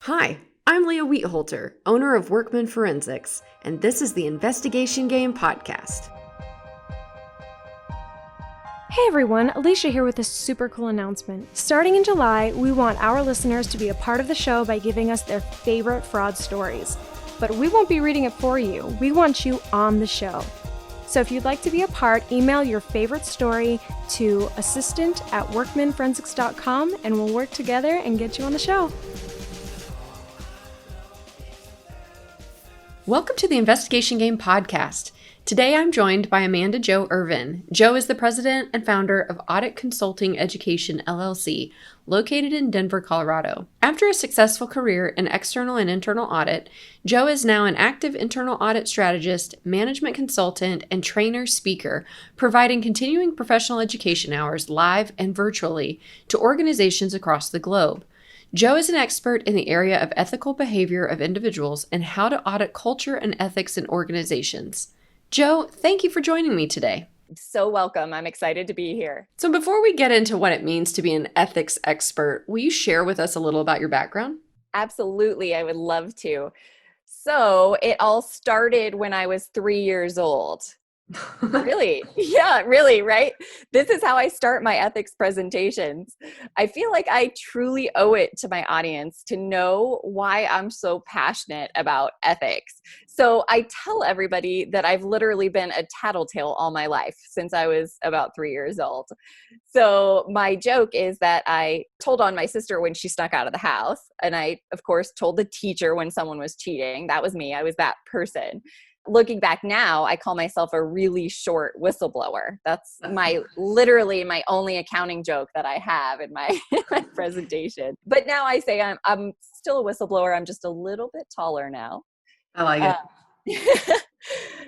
Hi, I'm Leah Wietholter, owner of Workman Forensics, and this is the Investigation Game Podcast. Hey everyone, Alicia here with a super cool announcement. Starting in July, we want our listeners to be a part of the show by giving us their favorite fraud stories. But we won't be reading it for you, we want you on the show. So if you'd like to be a part, email your favorite story to assistant@workmanforensics.com and we'll work together and get you on the show. Welcome to the Investigation Game Podcast. Today I'm joined by Amanda Jo Erven. Jo is the president and founder of Audit Consulting Education, LLC, located in Denver, Colorado. After a successful career in external and internal audit, Jo is now an active internal audit strategist, management consultant, and trainer speaker, providing continuing professional education hours live and virtually to organizations across the globe. Jo is an expert in the area of ethical behavior of individuals and how to audit culture and ethics in organizations. Jo, thank you for joining me today. So welcome. I'm excited to be here. So before we get into what it means to be an ethics expert, will you share with us a little about your background? Absolutely. I would love to. So it all started when I was 3 years old. Really? Yeah, really, right? This is how I start my ethics presentations. I feel like I truly owe it to my audience to know why I'm so passionate about ethics. So I tell everybody that I've literally been a tattletale all my life since I was about 3 years old. So my joke is that I told on my sister when she snuck out of the house. And I, of course, told the teacher when someone was cheating. That was me. I was that person. Looking back now, I call myself a really short whistleblower. That's literally my only accounting joke that I have in my, my presentation. But now I say I'm still a whistleblower. I'm just a little bit taller now. I like it.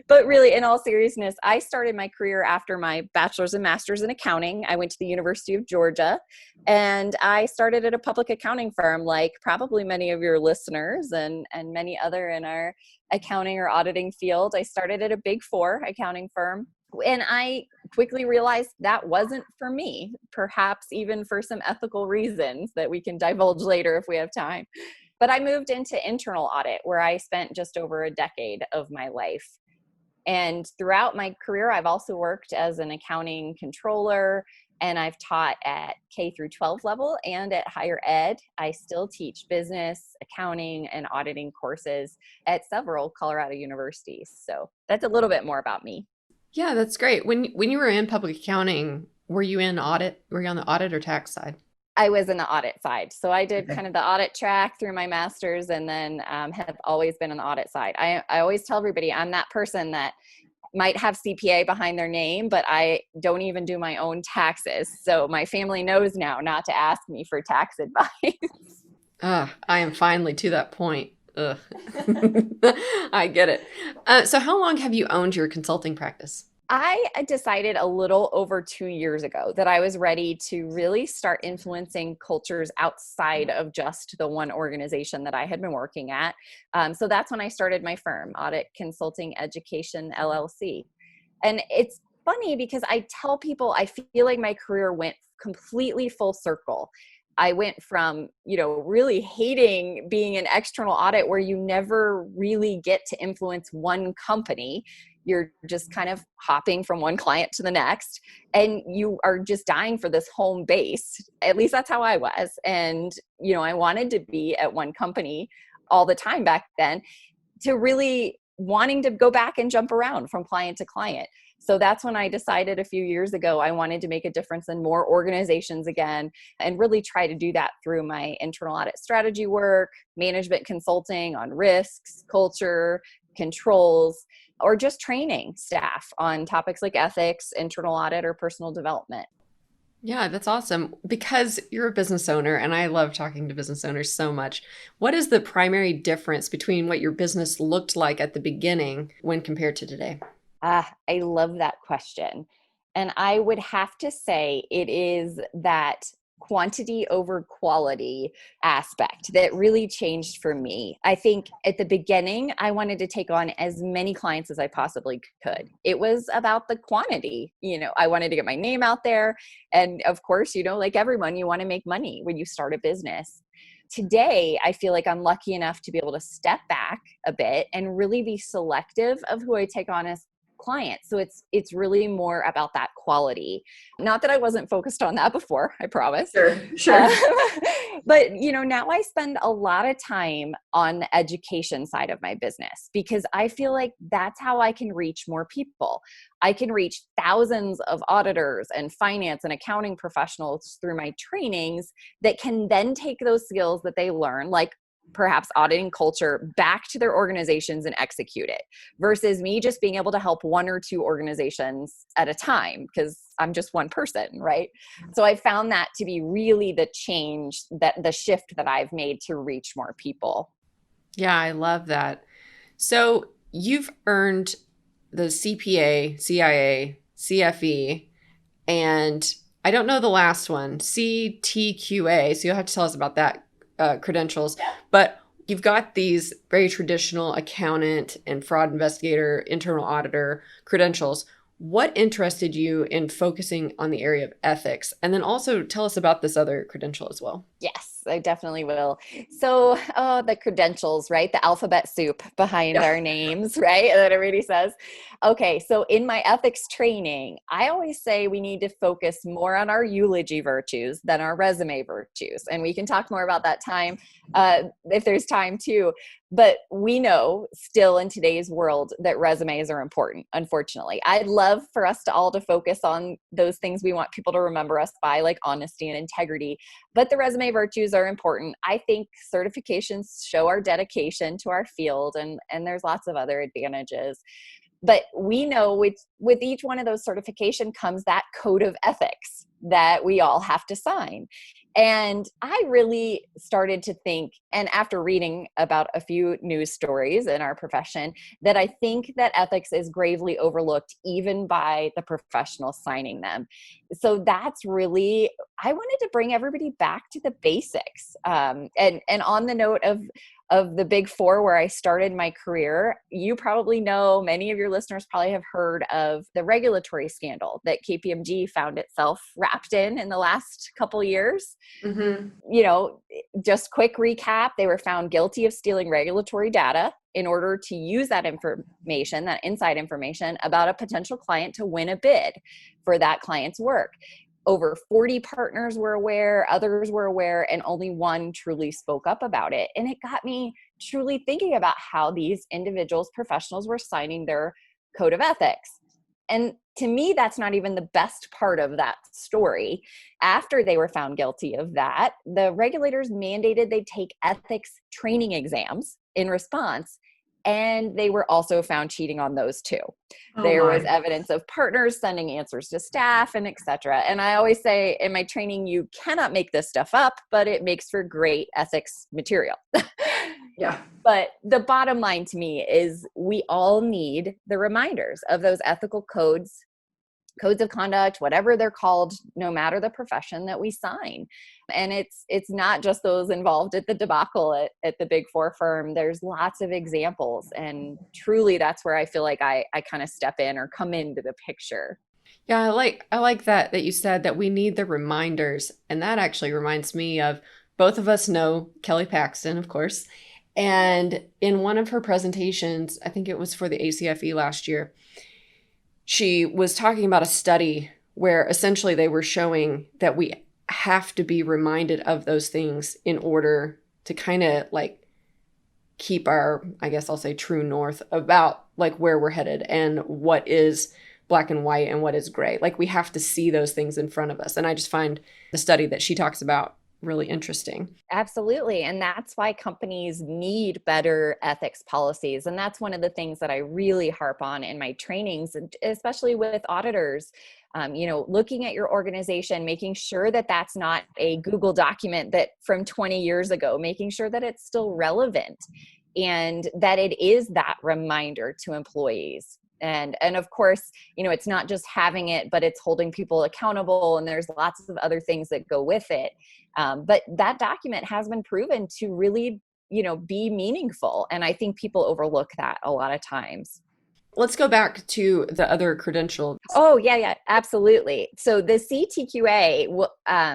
But really, in all seriousness, I started my career after my bachelor's and master's in accounting. I went to the University of Georgia, and I started at a public accounting firm, like probably many of your listeners and many other in our accounting or auditing field. I started at a Big Four accounting firm, and I quickly realized that wasn't for me, perhaps even for some ethical reasons that we can divulge later if we have time. But I moved into internal audit, where I spent just over a decade of my life. And throughout my career, I've also worked as an accounting controller, and I've taught at K through 12 level and at higher ed. I still teach business, accounting, and auditing courses at several Colorado universities. So that's a little bit more about me. Yeah, that's great. When you were in public accounting, were you in audit? Were you on the audit or tax side? I was in the audit side. So I did kind of the audit track through my master's, and then have always been on the audit side. I always tell everybody I'm that person that might have CPA behind their name, but I don't even do my own taxes. So my family knows now not to ask me for tax advice. I am finally to that point. Ugh. I get it. So how long have you owned your consulting practice? I decided a little over 2 years ago that I was ready to really start influencing cultures outside of just the one organization that I had been working at. So that's when I started my firm, Audit Consulting Education, LLC. And it's funny because I tell people I feel like my career went completely full circle. I went from, really hating being an external audit where you never really get to influence one company. You're just kind of hopping from one client to the next, and you are just dying for this home base. At least that's how I was. And, I wanted to be at one company all the time back then, to really wanting to go back and jump around from client to client. So that's when I decided a few years ago, I wanted to make a difference in more organizations again, and really try to do that through my internal audit strategy work, management consulting on risks, culture, controls, or just training staff on topics like ethics, internal audit, or personal development. Yeah, that's awesome. Because you're a business owner, and I love talking to business owners so much. What is the primary difference between what your business looked like at the beginning when compared to today? I love that question. And I would have to say it is that quantity over quality aspect that really changed for me. I think at the beginning, I wanted to take on as many clients as I possibly could. It was about the quantity. I wanted to get my name out there. And of course, like everyone, you want to make money when you start a business. today I feel like I'm lucky enough to be able to step back a bit and really be selective of who I take on as clients. So it's really more about that quality. Not that I wasn't focused on that before, I promise. Sure. But now I spend a lot of time on the education side of my business because I feel like that's how I can reach more people. I can reach thousands of auditors and finance and accounting professionals through my trainings that can then take those skills that they learn, like perhaps auditing culture, back to their organizations and execute it, versus me just being able to help one or two organizations at a time because I'm just one person, right? So I found that to be really the change, that the shift that I've made to reach more people. Yeah, I love that. So you've earned the CPA, CIA, CFE, and I don't know the last one, cTQA. So you'll have to tell us about that credentials. But you've got these very traditional accountant and fraud investigator, internal auditor credentials. What interested you in focusing on the area of ethics? And then also tell us about this other credential as well. Yes, I definitely will. So, the credentials, right? The alphabet soup behind our names, right? That everybody says. Okay, so in my ethics training, I always say we need to focus more on our eulogy virtues than our resume virtues. And we can talk more about that time if there's time too. But we know still in today's world that resumes are important, unfortunately. I'd love for us to all to focus on those things we want people to remember us by, like honesty and integrity. But the resume virtues are important. I think certifications show our dedication to our field, and there's lots of other advantages. But we know with each one of those certification comes that code of ethics that we all have to sign. And I really started to think, and after reading about a few news stories in our profession, that I think that ethics is gravely overlooked even by the professionals signing them. So that's really, I wanted to bring everybody back to the basics. And on the note of the big four where I started my career, you probably know, many of your listeners probably have heard of the regulatory scandal that KPMG found itself wrapped in the last couple years. Mm-hmm. Just quick recap, they were found guilty of stealing regulatory data in order to use that information, that inside information about a potential client to win a bid for that client's work. Over 40 partners were aware, others were aware, and only one truly spoke up about it. And it got me truly thinking about how these individuals, professionals, were signing their code of ethics. And to me, that's not even the best part of that story. After they were found guilty of that, the regulators mandated they take ethics training exams in response. And they were also found cheating on those too. There was evidence of partners sending answers to staff and et cetera. And I always say in my training, you cannot make this stuff up, but it makes for great ethics material. Yeah. But the bottom line to me is we all need the reminders of those ethical codes of conduct, whatever they're called, no matter the profession that we sign. And it's not just those involved at the debacle at the big four firm. There's lots of examples. And truly, that's where I feel like I kind of step in or come into the picture. Yeah, I like that you said that we need the reminders. And that actually reminds me of, both of us know Kelly Paxton, of course. And in one of her presentations, I think it was for the ACFE last year, she was talking about a study where essentially they were showing that we have to be reminded of those things in order to kind of like keep our, I guess I'll say, true north about like where we're headed and what is black and white and what is gray. Like we have to see those things in front of us. And I just find the study that she talks about really interesting. Absolutely. And that's why companies need better ethics policies. And that's one of the things that I really harp on in my trainings, especially with auditors. Looking at your organization, making sure that that's not a Google document that from 20 years ago, making sure that it's still relevant and that it is that reminder to employees. And of course, it's not just having it, but it's holding people accountable. And there's lots of other things that go with it. But that document has been proven to really, be meaningful. And I think people overlook that a lot of times. Let's go back to the other credential. Oh, yeah, absolutely. So the cTQA,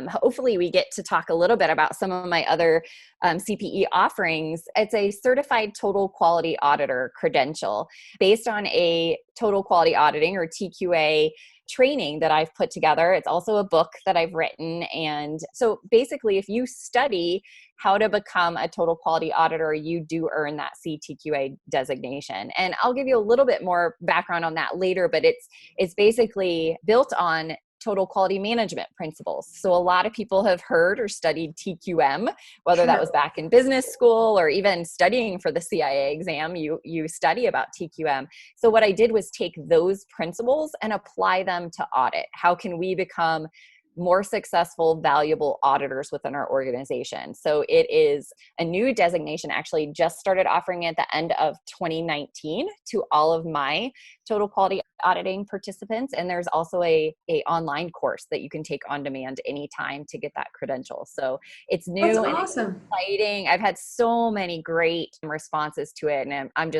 hopefully we get to talk a little bit about some of my other CPE offerings. It's a certified total quality auditor credential based on a total quality auditing or TQA training that I've put together. It's also a book that I've written. And so basically, if you study how to become a total quality auditor, you do earn that cTQA designation. And I'll give you a little bit more background on that later, but it's basically built on total quality management principles. So a lot of people have heard or studied TQM, whether that was back in business school or even studying for the CIA exam, you study about TQM. So what I did was take those principles and apply them to audit. How can we become more successful, valuable auditors within our organization? So it is a new designation, actually just started offering it at the end of 2019 to all of my total quality auditing participants. And there's also a online course that you can take on demand anytime to get that credential. So it's new. That's and awesome. Exciting. I've had so many great responses to it, and I'm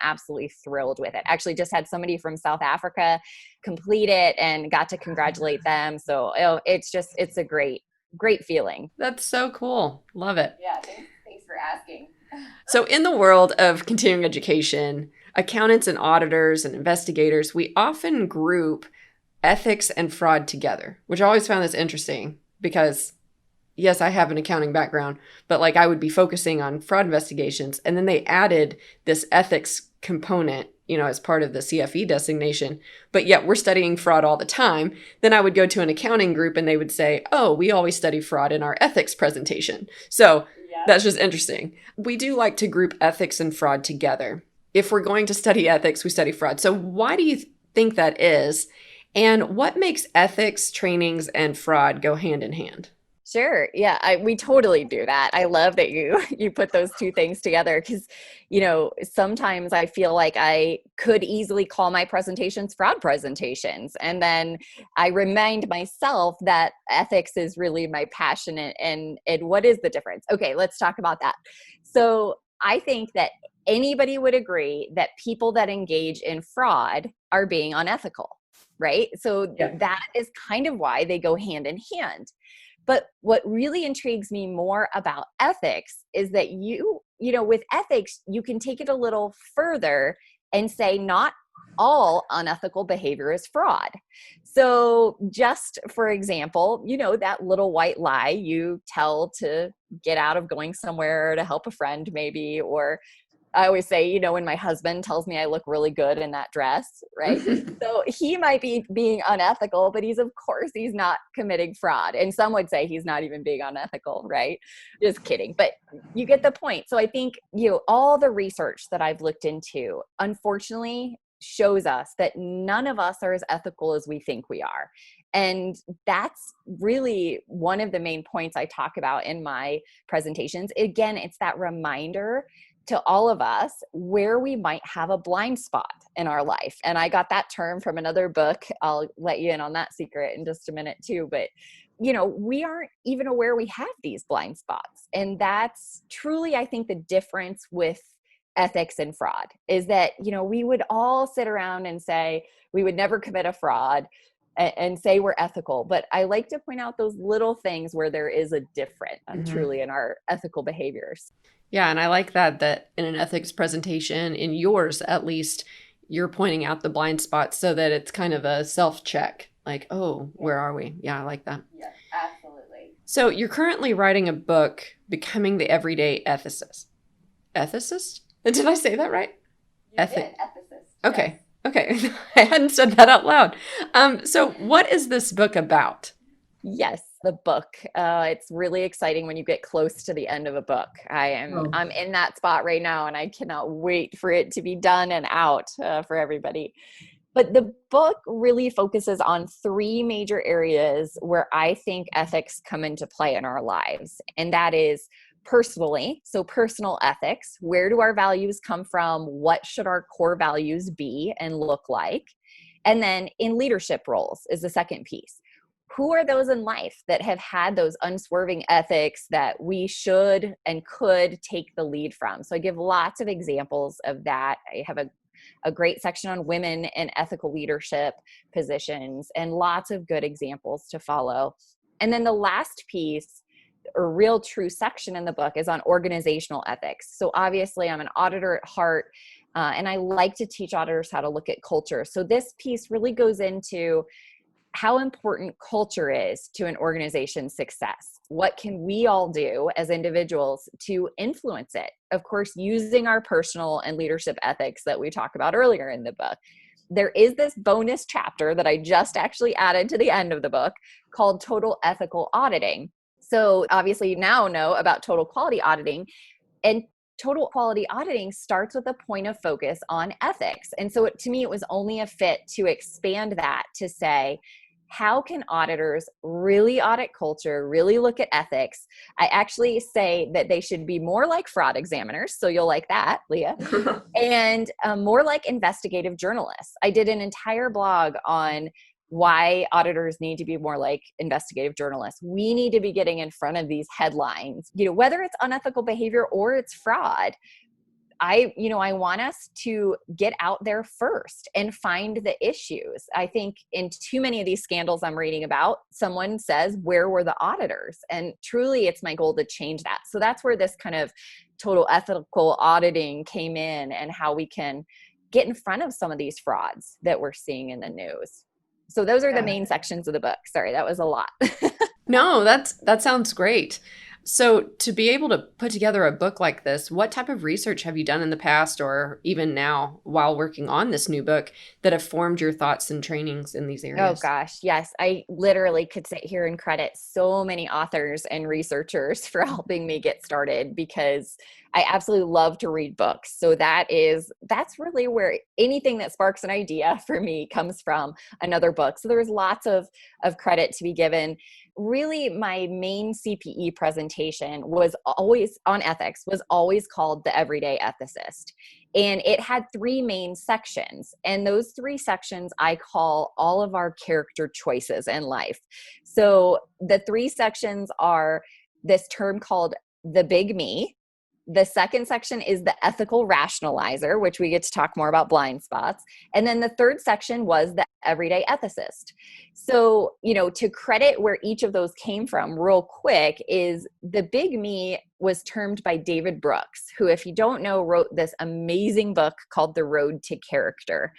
absolutely thrilled with it. Actually just had somebody from South Africa complete it and got to congratulate them. So it's a great feeling. That's so cool. Love it. Yeah, thanks for asking. So in the world of continuing education, accountants and auditors and investigators, we often group ethics and fraud together, which I always found this interesting because, yes, I have an accounting background, but like I would be focusing on fraud investigations. And then they added this ethics component, as part of the CFE designation, but yet we're studying fraud all the time. Then I would go to an accounting group and they would say, oh, we always study fraud in our ethics presentation. So That's just interesting. We do like to group ethics and fraud together. If we're going to study ethics, we study fraud. So why do you think that is? And what makes ethics, trainings, and fraud go hand in hand? Sure. Yeah, we totally do that. I love that you put those two things together because, sometimes I feel like I could easily call my presentations fraud presentations. And then I remind myself that ethics is really my passion and what is the difference? Okay, let's talk about that. So I think that anybody would agree that people that engage in fraud are being unethical, right? So that is kind of why they go hand in hand. But what really intrigues me more about ethics is that with ethics, you can take it a little further and say not all unethical behavior is fraud. So just for example, that little white lie you tell to get out of going somewhere to help a friend maybe, or I always say, when my husband tells me I look really good in that dress, right? So he might be being unethical, but he's not committing fraud. And some would say he's not even being unethical, right? Just kidding. But you get the point. So I think, all the research that I've looked into, unfortunately, shows us that none of us are as ethical as we think we are. And that's really one of the main points I talk about in my presentations. Again, it's that reminder to all of us where we might have a blind spot in our life. And I got that term from another book. I'll let you in on that secret in just a minute too. But, we aren't even aware we have these blind spots. And that's truly, I think, the difference with ethics and fraud is that, we would all sit around and say we would never commit a fraud and say we're ethical. But I like to point out those little things where there is a difference truly in our ethical behaviors. Yeah, and I like that in an ethics presentation, in yours at least, you're pointing out the blind spots so that it's kind of a self-check. Like, where are we? Yeah, I like that. Yeah, absolutely. So you're currently writing a book, Becoming the Everyday Ethicist. Ethicist? Did I say that right? Ethicist. Okay. Yes. Okay. I hadn't said that out loud. So what is this book about? Yes, the book. It's really exciting when you get close to the end of a book. I'm in that spot right now, and I cannot wait for it to be done and out for everybody. But the book really focuses on three major areas where I think ethics come into play in our lives. And that is personally, so personal ethics. Where do our values come from? What should our core values be and look like? And then in leadership roles is the second piece. who are those in life that have had those unswerving ethics that we should and could take the lead from? So I give lots of examples of that. I have a great section on women in ethical leadership positions and lots of good examples to follow. And then the last piece, or real true section in the book, is on organizational ethics. So obviously I'm an auditor at heart, and I like to teach auditors how to look at culture. So this piece really goes into how important culture is to an organization's success. What can we all do as individuals to influence it? Of course, using our personal and leadership ethics that we talk about earlier in the book. There is this bonus chapter that I just actually added to the end of the book called Total Ethical Auditing. So obviously you now know about total quality auditing, and total quality auditing starts with a point of focus on ethics. And so to me, it was only a fit to expand that to say, how can auditors really audit culture, really look at ethics? I actually say that they should be more like fraud examiners. So you'll like that, Leah. And more like investigative journalists. I did an entire blog on why auditors need to be more like investigative journalists. We need to be getting in front of these headlines, whether it's unethical behavior or it's fraud. I want us to get out there first and find the issues. I think in too many of these scandals I'm reading about, someone says, where were the auditors? And truly, it's my goal to change that. So that's where this kind of total ethical auditing came in, and how we can get in front of some of these frauds that we're seeing in the news. So those are the main sections of the book. Sorry, that was a lot. No, that sounds great. So to be able to put together a book like this, what type of research have you done in the past, or even now while working on this new book, that have formed your thoughts and trainings in these areas? Oh gosh, yes. I literally could sit here and credit so many authors and researchers for helping me get started, because I absolutely love to read books. So that's really where anything that sparks an idea for me comes from, another book. So there's lots of credit to be given. Really, my main CPE presentation was always on ethics, was always called the Everyday Ethicist. And it had 3 main sections. And those 3 sections I call all of our character choices in life. So the 3 sections are this term called the big me. The second section is the ethical rationalizer, which we get to talk more about blind spots. And then the third section was the everyday ethicist. So, to credit where each of those came from real quick, is the big me was termed by David Brooks, who, if you don't know, wrote this amazing book called The Road to Character.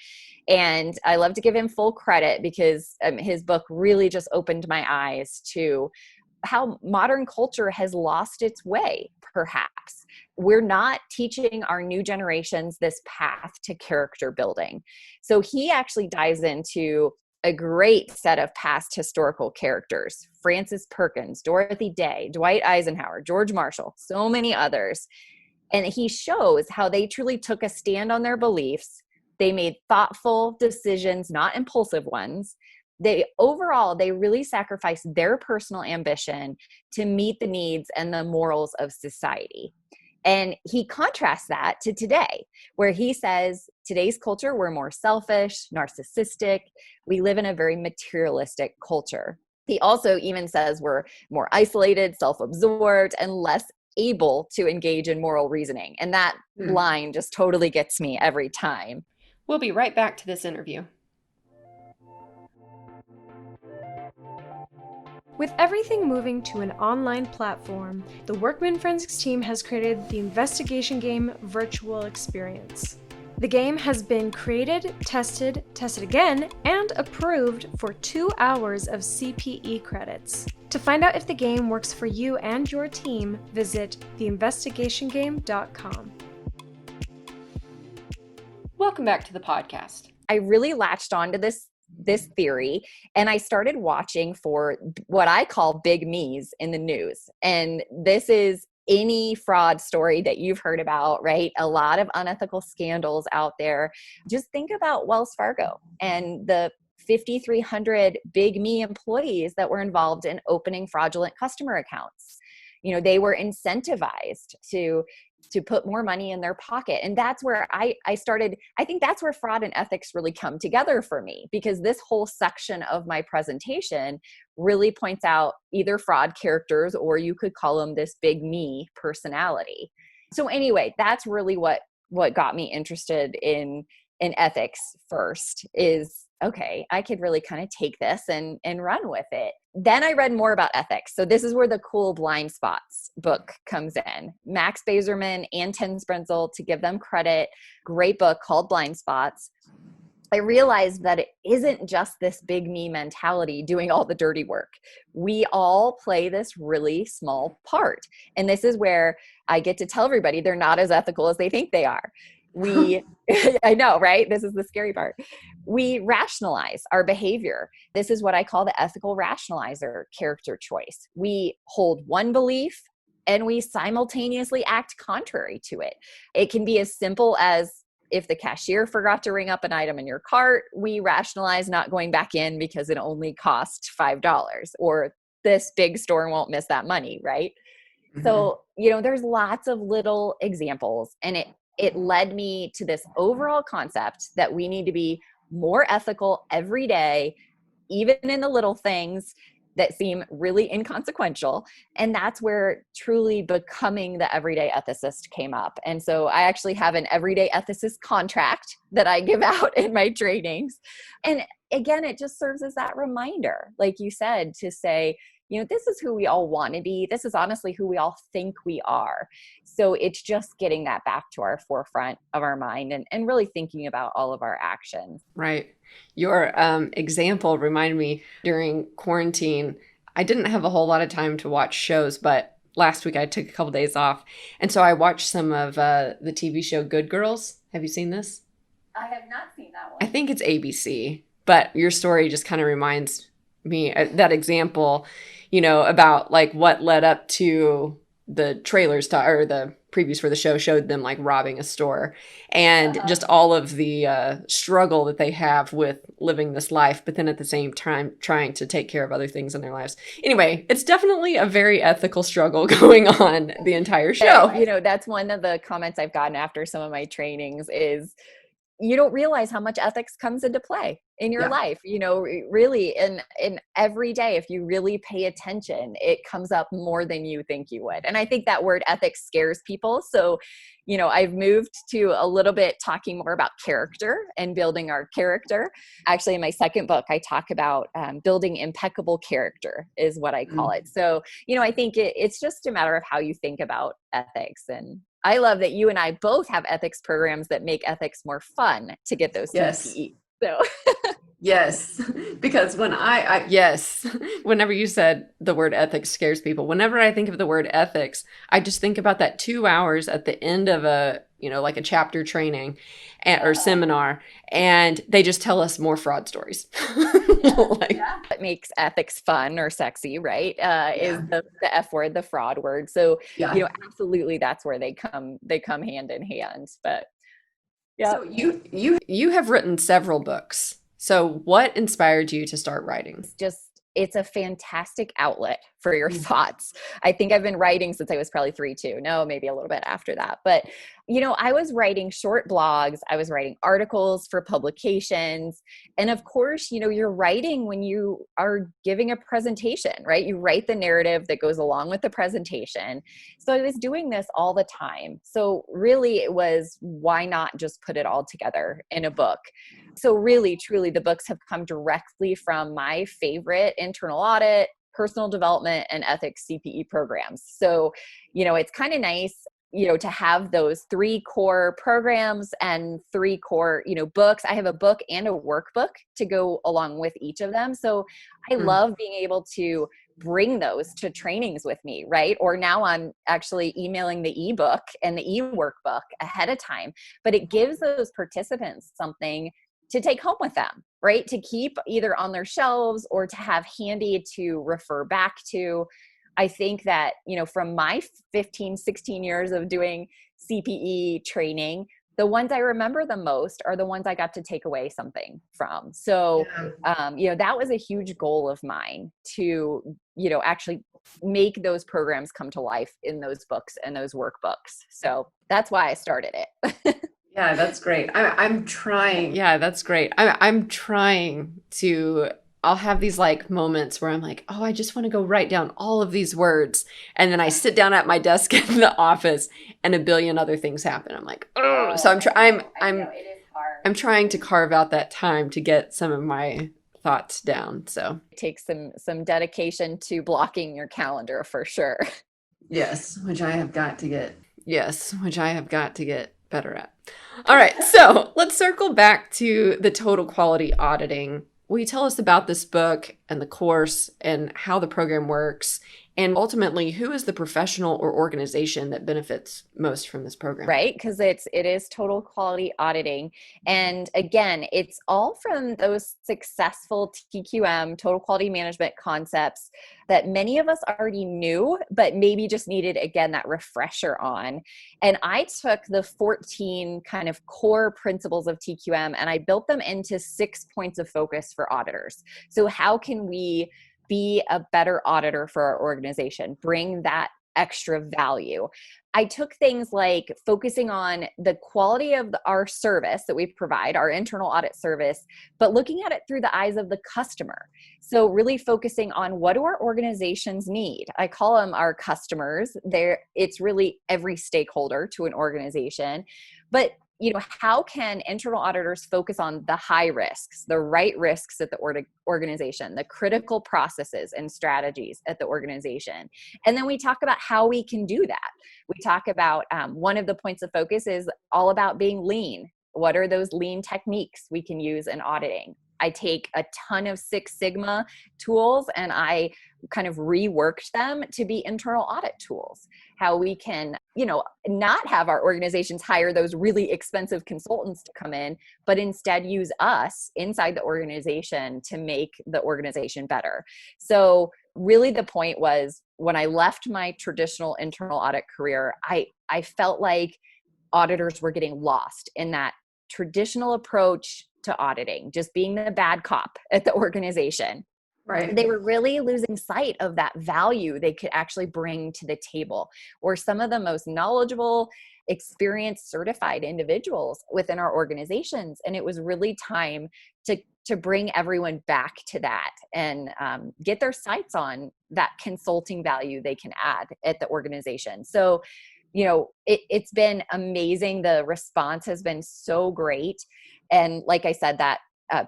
And I love to give him full credit, because his book really just opened my eyes to how modern culture has lost its way, perhaps. We're not teaching our new generations this path to character building. So he actually dives into a great set of past historical characters: Francis Perkins, Dorothy Day, Dwight Eisenhower, George Marshall, so many others. And he shows how they truly took a stand on their beliefs. They made thoughtful decisions, not impulsive ones. They really sacrificed their personal ambition to meet the needs and the morals of society. And he contrasts that to today, where he says, today's culture, we're more selfish, narcissistic. We live in a very materialistic culture. He also even says we're more isolated, self-absorbed, and less able to engage in moral reasoning. And that line just totally gets me every time. We'll be right back to this interview. With everything moving to an online platform, the Workman Forensics team has created the investigation game virtual experience. The game has been created, tested again, and approved for 2 hours of CPE credits. To find out if the game works for you and your team, visit theinvestigationgame.com. Welcome back to the podcast. I really latched onto this theory, and I started watching for what I call big me's in the news. And this is any fraud story that you've heard about, right? A lot of unethical scandals out there. Just think about Wells Fargo and the 5,300 big me employees that were involved in opening fraudulent customer accounts. They were incentivized to to put more money in their pocket. And that's where I think that's where fraud and ethics really come together for me, because this whole section of my presentation really points out either fraud characters, or you could call them this big me personality. So anyway, that's really what got me interested in ethics first, is okay, I could really kind of take this and run with it. Then I read more about ethics. So this is where the cool blind spots book comes in. Max Bazerman and Tim Sprenzel, to give them credit, great book called Blind Spots. I realized that it isn't just this big me mentality doing all the dirty work. We all play this really small part. And this is where I get to tell everybody they're not as ethical as they think they are. I know, right? This is the scary part. We rationalize our behavior. This is what I call the ethical rationalizer character choice. We hold one belief and we simultaneously act contrary to it. It can be as simple as, if the cashier forgot to ring up an item in your cart, we rationalize not going back in because it only cost $5, or this big store won't miss that money, right? Mm-hmm. So, there's lots of little examples, and it led me to this overall concept that we need to be more ethical every day, even in the little things that seem really inconsequential. And that's where truly becoming the everyday ethicist came up. And so I actually have an everyday ethicist contract that I give out in my trainings. And again, it just serves as that reminder, like you said, to say, this is who we all want to be. This is honestly who we all think we are. So it's just getting that back to our forefront of our mind, and really thinking about all of our actions. Right. Your example reminded me, during quarantine, I didn't have a whole lot of time to watch shows, but last week I took a couple days off. And so I watched some of the TV show Good Girls. Have you seen this? I have not seen that one. I think it's ABC, but your story just kind of reminds me, that example, about like what led up to the trailers or the previews for the show showed them like robbing a store, and just all of the struggle that they have with living this life, but then at the same time trying to take care of other things in their lives. Anyway, it's definitely a very ethical struggle going on the entire show. That's one of the comments I've gotten after some of my trainings is, you don't realize how much ethics comes into play in your life, really in every day. If you really pay attention, it comes up more than you think you would. And I think that word ethics scares people. So, I've moved to a little bit talking more about character and building our character. Actually, in my second book, I talk about building impeccable character is what I call it. So, I think it's just a matter of how you think about ethics. And I love that you and I both have ethics programs that make ethics more fun to get those CPE. So yes, because whenever you said the word ethics scares people, whenever I think of the word ethics, I just think about that 2 hours at the end of a, like a chapter training or seminar, and they just tell us more fraud stories. What makes ethics fun or sexy, right? Is the F word, the fraud word. So, absolutely, that's where they come hand in hand. But so you have written several books. So what inspired you to start writing? It's a fantastic outlet for your thoughts. I think I've been writing since I was probably 3 too. No, maybe a little bit after that. But, I was writing short blogs. I was writing articles for publications. And of course, you're writing when you are giving a presentation, right? You write the narrative that goes along with the presentation. So I was doing this all the time. So really it was, why not just put it all together in a book? So really, truly, the books have come directly from my favorite internal audit, personal development, and ethics CPE programs. So, it's kind of nice, to have those 3 core programs and 3 core, books. I have a book and a workbook to go along with each of them. So I love being able to bring those to trainings with me, right? Or now I'm actually emailing the ebook and the e-workbook ahead of time, but it gives those participants something to take home with them, right? To keep either on their shelves or to have handy to refer back to. I think that, from my 15, 16 years of doing CPE training, the ones I remember the most are the ones I got to take away something from. So, that was a huge goal of mine to, actually make those programs come to life in those books and those workbooks. So that's why I started it. Yeah, that's great. I'm trying. Yeah, that's great. I'm trying to. I'll have these like moments where I'm like, oh, I just want to go write down all of these words, and then I sit down at my desk in the office, and a billion other things happen. I'm like, oh. So I'm trying to carve out that time to get some of my thoughts down. So it takes some dedication to blocking your calendar for sure. Yes, which I have got to get. Yes, which I have got to get better at. All right, so let's circle back to the total quality auditing. Will you tell us about this book and the course and how the program works? And ultimately, who is the professional or organization that benefits most from this program? Right, because it is total quality auditing. And again, it's all from those successful TQM, total quality management concepts that many of us already knew, but maybe just needed, again, that refresher on. And I took the 14 kind of core principles of TQM and I built them into 6 points of focus for auditors. So how can we be a better auditor for our organization, bring that extra value? I took things like focusing on the quality of our service that we provide, our internal audit service, but looking at it through the eyes of the customer. So really focusing on what do our organizations need? I call them our customers. It's really every stakeholder to an organization. But how can internal auditors focus on the high risks, the right risks at the organization, the critical processes and strategies at the organization? And then we talk about how we can do that. We talk about one of the points of focus is all about being lean. What are those lean techniques we can use in auditing? I take a ton of Six Sigma tools and I kind of reworked them to be internal audit tools. How we can, not have our organizations hire those really expensive consultants to come in, but instead use us inside the organization to make the organization better. So really the point was when I left my traditional internal audit career, I felt like auditors were getting lost in that traditional approach to auditing, just being the bad cop at the organization. Right. They were really losing sight of that value they could actually bring to the table, or some of the most knowledgeable, experienced, certified individuals within our organizations. And it was really time to bring everyone back to that and get their sights on that consulting value they can add at the organization. So, it's been amazing. The response has been so great. And like I said, that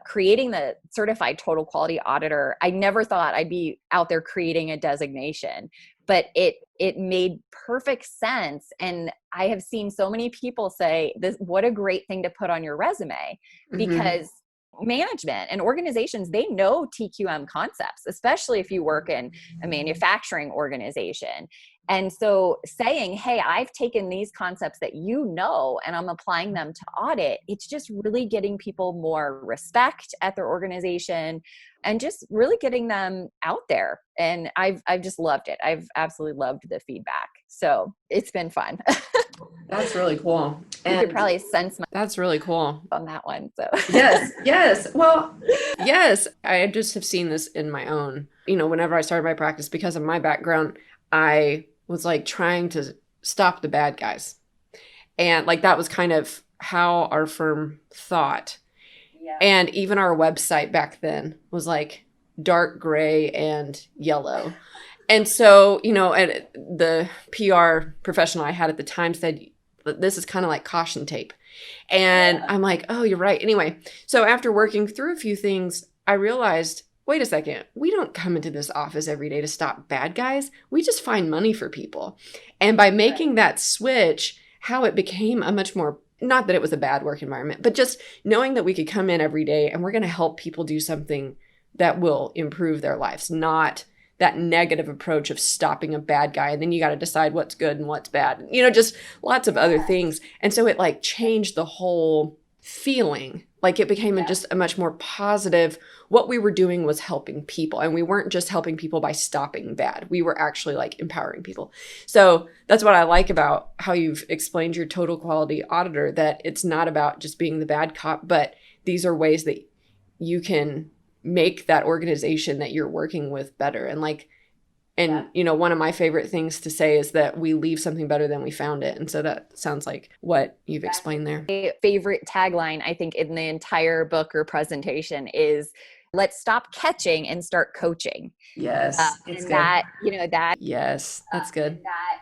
creating the certified total quality auditor, I never thought I'd be out there creating a designation, but it made perfect sense. And I have seen so many people say this, what a great thing to put on your resume, because management and organizations, they know TQM concepts, especially if you work in a manufacturing organization. And so saying, hey, I've taken these concepts that and I'm applying them to audit, it's just really getting people more respect at their organization and just really getting them out there. And I've just loved it. I've absolutely loved the feedback. So it's been fun. That's really cool. And you could probably sense that's really cool on that one. So yes. Well, yes, I just have seen this in my own, whenever I started my practice, because of my background, I was like trying to stop the bad guys. And like, that was kind of how our firm thought. Yeah. And even our website back then was like dark gray and yellow. And so, and the PR professional I had at the time said, this is kind of like caution tape. And I'm like, oh, you're right. Anyway, so after working through a few things, I realized, wait a second, we don't come into this office every day to stop bad guys. We just find money for people. And by making that switch, how it became a much more, not that it was a bad work environment, but just knowing that we could come in every day and we're going to help people do something that will improve their lives, not that negative approach of stopping a bad guy. And then you got to decide what's good and what's bad, just lots of other things. And so it like changed the whole feeling. Like it became just a much more positive, what we were doing was helping people. And we weren't just helping people by stopping bad. We were actually like empowering people. So that's what I like about how you've explained your total quality auditor, that it's not about just being the bad cop, but these are ways that you can make that organization that you're working with better. And like, And, one of my favorite things to say is that we leave something better than we found it. And so that sounds like what you've explained there. My favorite tagline, I think, in the entire book or presentation is, let's stop catching and start coaching. Yes. And good. That, yes, that's good.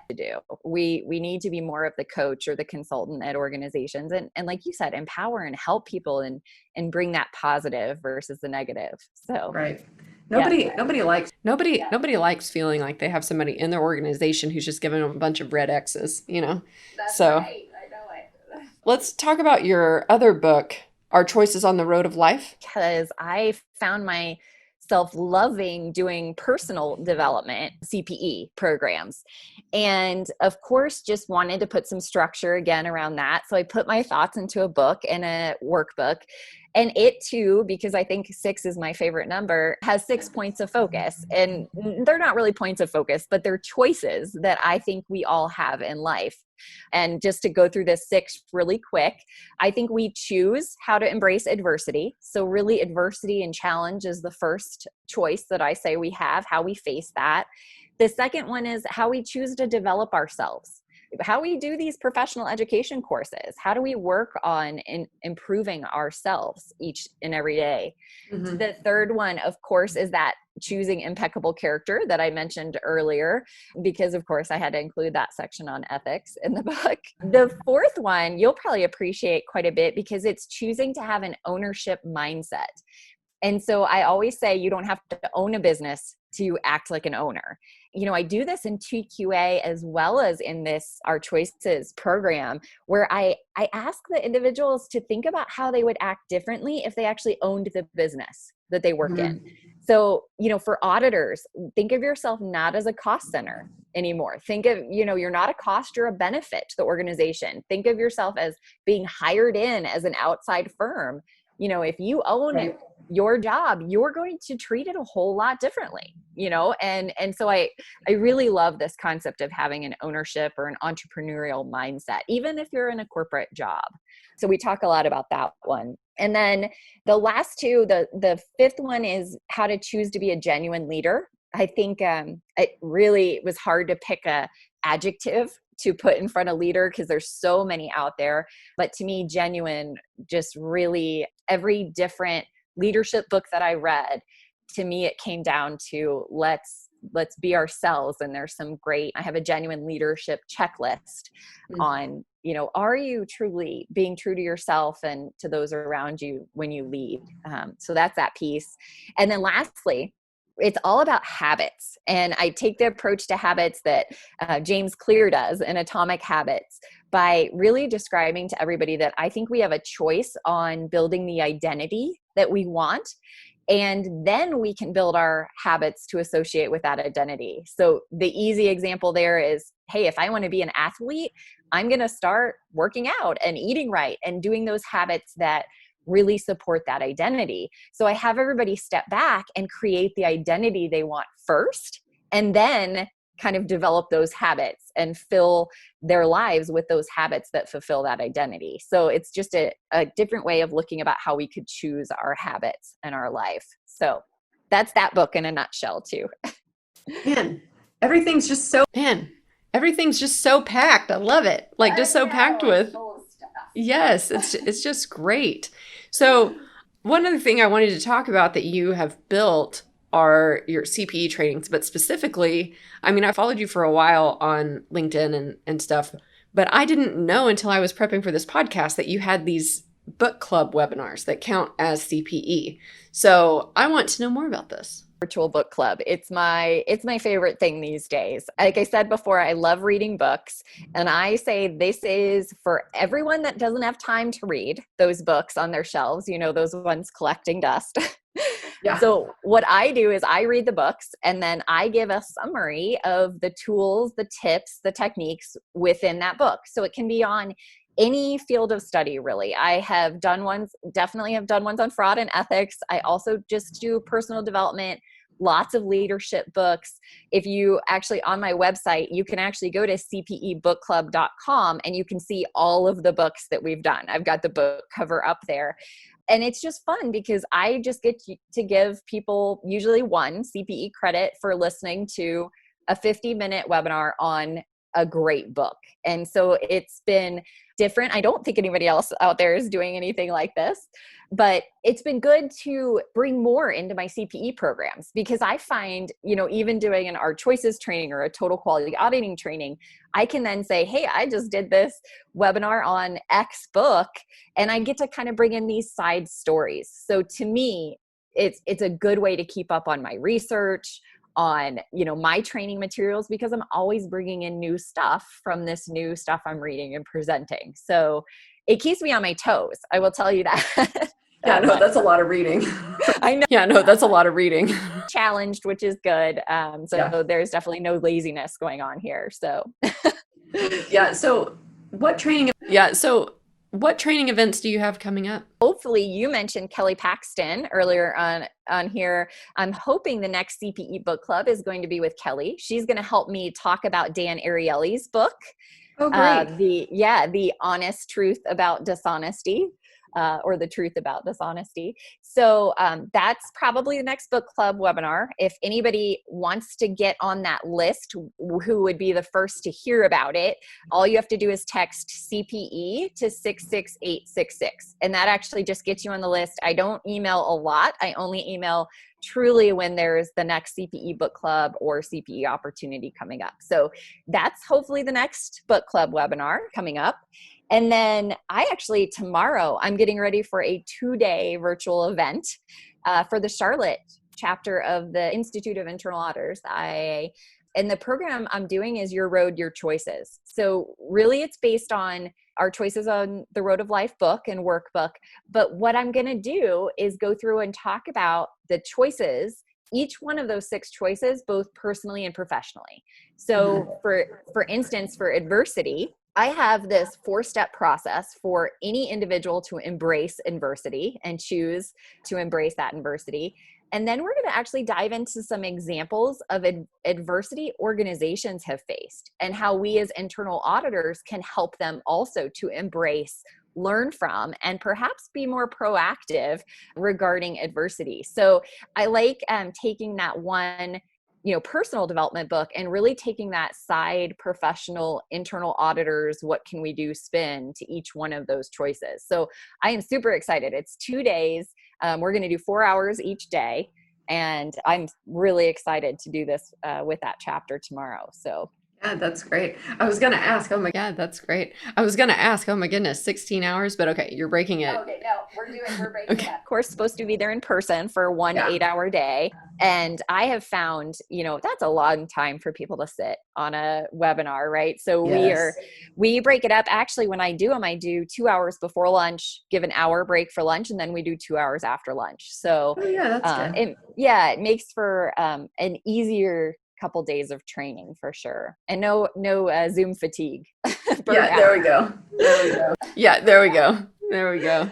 To do. We need to be more of the coach or the consultant at organizations. And like you said, empower and help people and bring that positive versus the negative. So, right. Nobody likes feeling like they have somebody in their organization who's just giving them a bunch of red X's, That's so right. I know it. Let's talk about your other book, Our Choices on the Road of Life. Because I found myself loving doing personal development, CPE programs. And of course, just wanted to put some structure again around that. So I put my thoughts into a book and a workbook. And it too, because I think 6 is my favorite number, has 6 points of focus. And they're not really points of focus, but they're choices that I think we all have in life. And just to go through this 6 really quick, I think we choose how to embrace adversity. So really, adversity and challenge is the first choice that I say we have, how we face that. The second one is how we choose to develop ourselves. How we do these professional education courses. How do we work on improving ourselves each and every day? Mm-hmm. The third one, of course, is that choosing impeccable character that I mentioned earlier, because of course I had to include that section on ethics in the book. The fourth one, you'll probably appreciate quite a bit because it's choosing to have an ownership mindset. And so I always say you don't have to own a business to act like an owner. I do this in cTQA as well as in this Our Choices program, where I ask the individuals to think about how they would act differently if they actually owned the business that they work in. So, for auditors, think of yourself not as a cost center anymore. Think of, you're not a cost, you're a benefit to the organization. Think of yourself as being hired in as an outside firm. If you own your job, you're going to treat it a whole lot differently, and so I really love this concept of having an ownership or an entrepreneurial mindset, even if you're in a corporate job. So we talk a lot about that one. And then the last two, the fifth one is how to choose to be a genuine leader. I think it really was hard to pick a adjective to put in front of leader because there's so many out there. But to me, genuine, just really every different leadership book that I read, to me, it came down to let's be ourselves. And there's some great, I have a genuine leadership checklist on, are you truly being true to yourself and to those around you when you lead? So that's that piece. And then lastly, it's all about habits. And I take the approach to habits that James Clear does in Atomic Habits by really describing to everybody that I think we have a choice on building the identity that we want. And then we can build our habits to associate with that identity. So the easy example there is, hey, if I want to be an athlete, I'm going to start working out and eating right and doing those habits that really support that identity. So I have everybody step back and create the identity they want first, and then kind of develop those habits and fill their lives with those habits that fulfill that identity. So it's just a different way of looking about how we could choose our habits in our life. So that's that book in a nutshell too. Everything's just so packed. I love it. Just so packed with. Yes, it's just great. So one other thing I wanted to talk about that you have built are your CPE trainings, but specifically, I followed you for a while on LinkedIn and stuff, but I didn't know until I was prepping for this podcast that you had these book club webinars that count as CPE. So I want to know more about this. Virtual book club. It's my favorite thing these days. Like I said before, I love reading books, and I say this is for everyone that doesn't have time to read those books on their shelves, those ones collecting dust. Yeah. So what I do is I read the books and then I give a summary of the tools, the tips, the techniques within that book. So it can be on any field of study, really. I have done ones on fraud and ethics. I also just do personal development, lots of leadership books. If you actually, on my website, you can actually go to cpebookclub.com and you can see all of the books that we've done. I've got the book cover up there. And it's just fun because I just get to give people usually one CPE credit for listening to a 50-minute webinar on a great book. And so it's been different. I don't think anybody else out there is doing anything like this, but it's been good to bring more into my CPE programs, because I find, even doing an Art Choices training or a total quality auditing training, I can then say, hey, I just did this webinar on X book, and I get to kind of bring in these side stories. So to me, it's a good way to keep up on my research, on my training materials, because I'm always bringing in new stuff from this new stuff I'm reading and presenting. So it keeps me on my toes, I will tell you that. Yeah, no, that's a lot of reading. I know. Yeah, no, that's a lot of reading. Challenged, which is good. Yeah. There's definitely no laziness going on here. So yeah. So what training events do you have coming up? Hopefully, you mentioned Kelly Paxton earlier on here. I'm hoping the next CPE book club is going to be with Kelly. She's going to help me talk about Dan Ariely's book. Oh, great. The honest truth about dishonesty. Or the truth about dishonesty. So that's probably the next book club webinar. If anybody wants to get on that list, who would be the first to hear about it, all you have to do is text CPE to 66866. And that actually just gets you on the list. I don't email a lot. I only email truly when there's the next CPE book club or CPE opportunity coming up. So that's hopefully the next book club webinar coming up. And then tomorrow, I'm getting ready for a 2-day virtual event for the Charlotte chapter of the Institute of Internal Auditors, the IAA. And the program I'm doing is Your Road, Your Choices. So really it's based on our choices on the Road of Life book and workbook. But what I'm going to do is go through and talk about the choices, each one of those 6 choices, both personally and professionally. So for instance, for adversity, I have this 4-step process for any individual to embrace adversity and choose to embrace that adversity. And then we're going to actually dive into some examples of adversity organizations have faced and how we as internal auditors can help them also to embrace, learn from, and perhaps be more proactive regarding adversity. So I like taking that one personal development book and really taking that side professional internal auditors, what can we do spin to each one of those choices. So I am super excited. It's 2 days. We're going to do 4 hours each day. And I'm really excited to do this with that chapter tomorrow. So yeah, that's great. I was going to ask, oh my goodness, 16 hours, but okay, you're breaking it. Okay, no, we're breaking it up. Of course, supposed to be there in person for one 8-hour day. And I have found, that's a long time for people to sit on a webinar, right? So we break it up. Actually, when I do them, I do 2 hours before lunch, give an hour break for lunch, and then we do 2 hours after lunch. So that's good. It makes for an easier couple days of training for sure, and no Zoom fatigue. There we go. Yeah, there we go.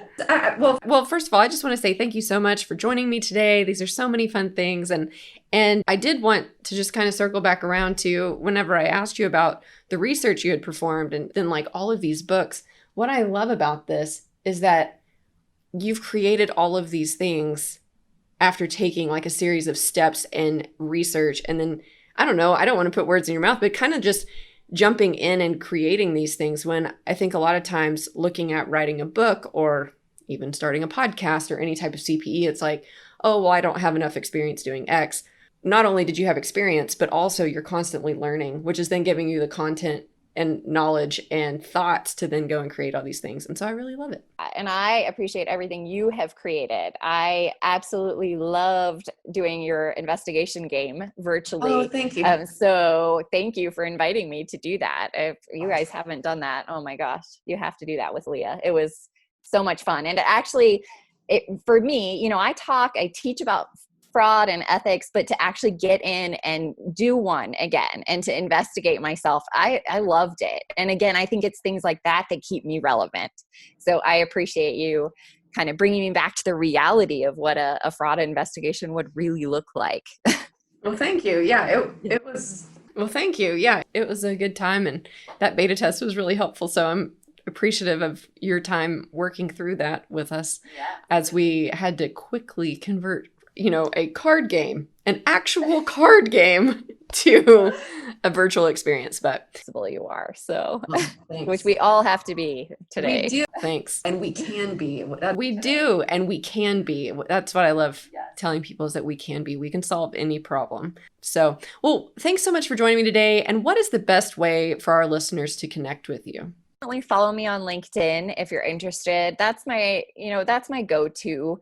Well, first of all, I just want to say thank you so much for joining me today. These are so many fun things, and I did want to just kind of circle back around to whenever I asked you about the research you had performed and then like all of these books. What I love about this is that you've created all of these things after taking like a series of steps and research, and then I don't want to put words in your mouth, but kind of just jumping in and creating these things, when I think a lot of times looking at writing a book or even starting a podcast or any type of CPE, it's like, oh, well, I don't have enough experience doing X. Not only did you have experience, but also you're constantly learning, which is then giving you the content and knowledge and thoughts to then go and create all these things. And so I really love it. And I appreciate everything you have created. I absolutely loved doing your investigation game virtually. Oh, thank you. So thank you for inviting me to do that. If you guys haven't done that, oh my gosh, you have to do that with Leah. It was so much fun. And actually, for me, I teach about fraud and ethics, but to actually get in and do one again and to investigate myself, I loved it. And again, I think it's things like that that keep me relevant. So I appreciate you kind of bringing me back to the reality of what a fraud investigation would really look like. Well, thank you. Yeah, it was. Well, thank you. Yeah, it was a good time, and that beta test was really helpful. So I'm appreciative of your time working through that with us as we had to quickly convert a card game, an actual card game to a virtual experience. But You are so, thanks. Which we all have to be today. We do. Thanks. And we can be. We do, and we can be. That's what I love telling people, is that we can be. We can solve any problem. So, well, thanks so much for joining me today. And what is the best way for our listeners to connect with you? Definitely follow me on LinkedIn if you're interested. That's my go-to.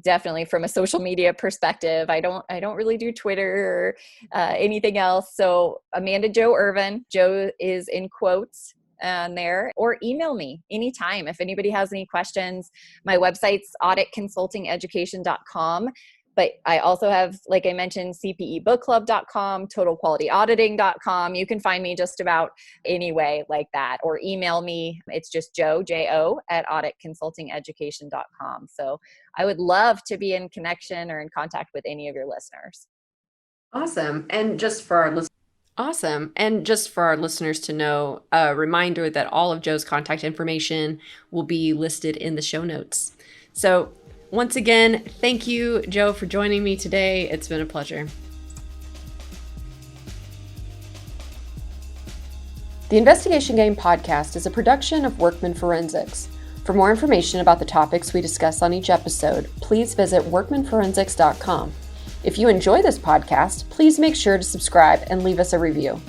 Definitely from a social media perspective. I don't really do Twitter or anything else. So Amanda Jo Erven, Joe is in quotes there, or email me anytime if anybody has any questions. My website's auditconsultingeducation.com. But I also have, like I mentioned, cpebookclub.com, totalqualityauditing.com. You can find me just about any way like that, or email me. It's just J-O, at auditconsultingeducation.com. So I would love to be in connection or in contact with any of your listeners. Awesome. And just for our listeners to know, a reminder that all of Joe's contact information will be listed in the show notes. So once again, thank you, Joe, for joining me today. It's been a pleasure. The Investigation Game podcast is a production of Workman Forensics. For more information about the topics we discuss on each episode, please visit workmanforensics.com. If you enjoy this podcast, please make sure to subscribe and leave us a review.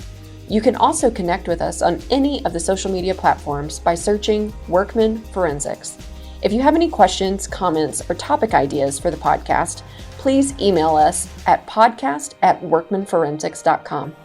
You can also connect with us on any of the social media platforms by searching Workman Forensics. If you have any questions, comments, or topic ideas for the podcast, please email us at podcast@workmanforensics.com.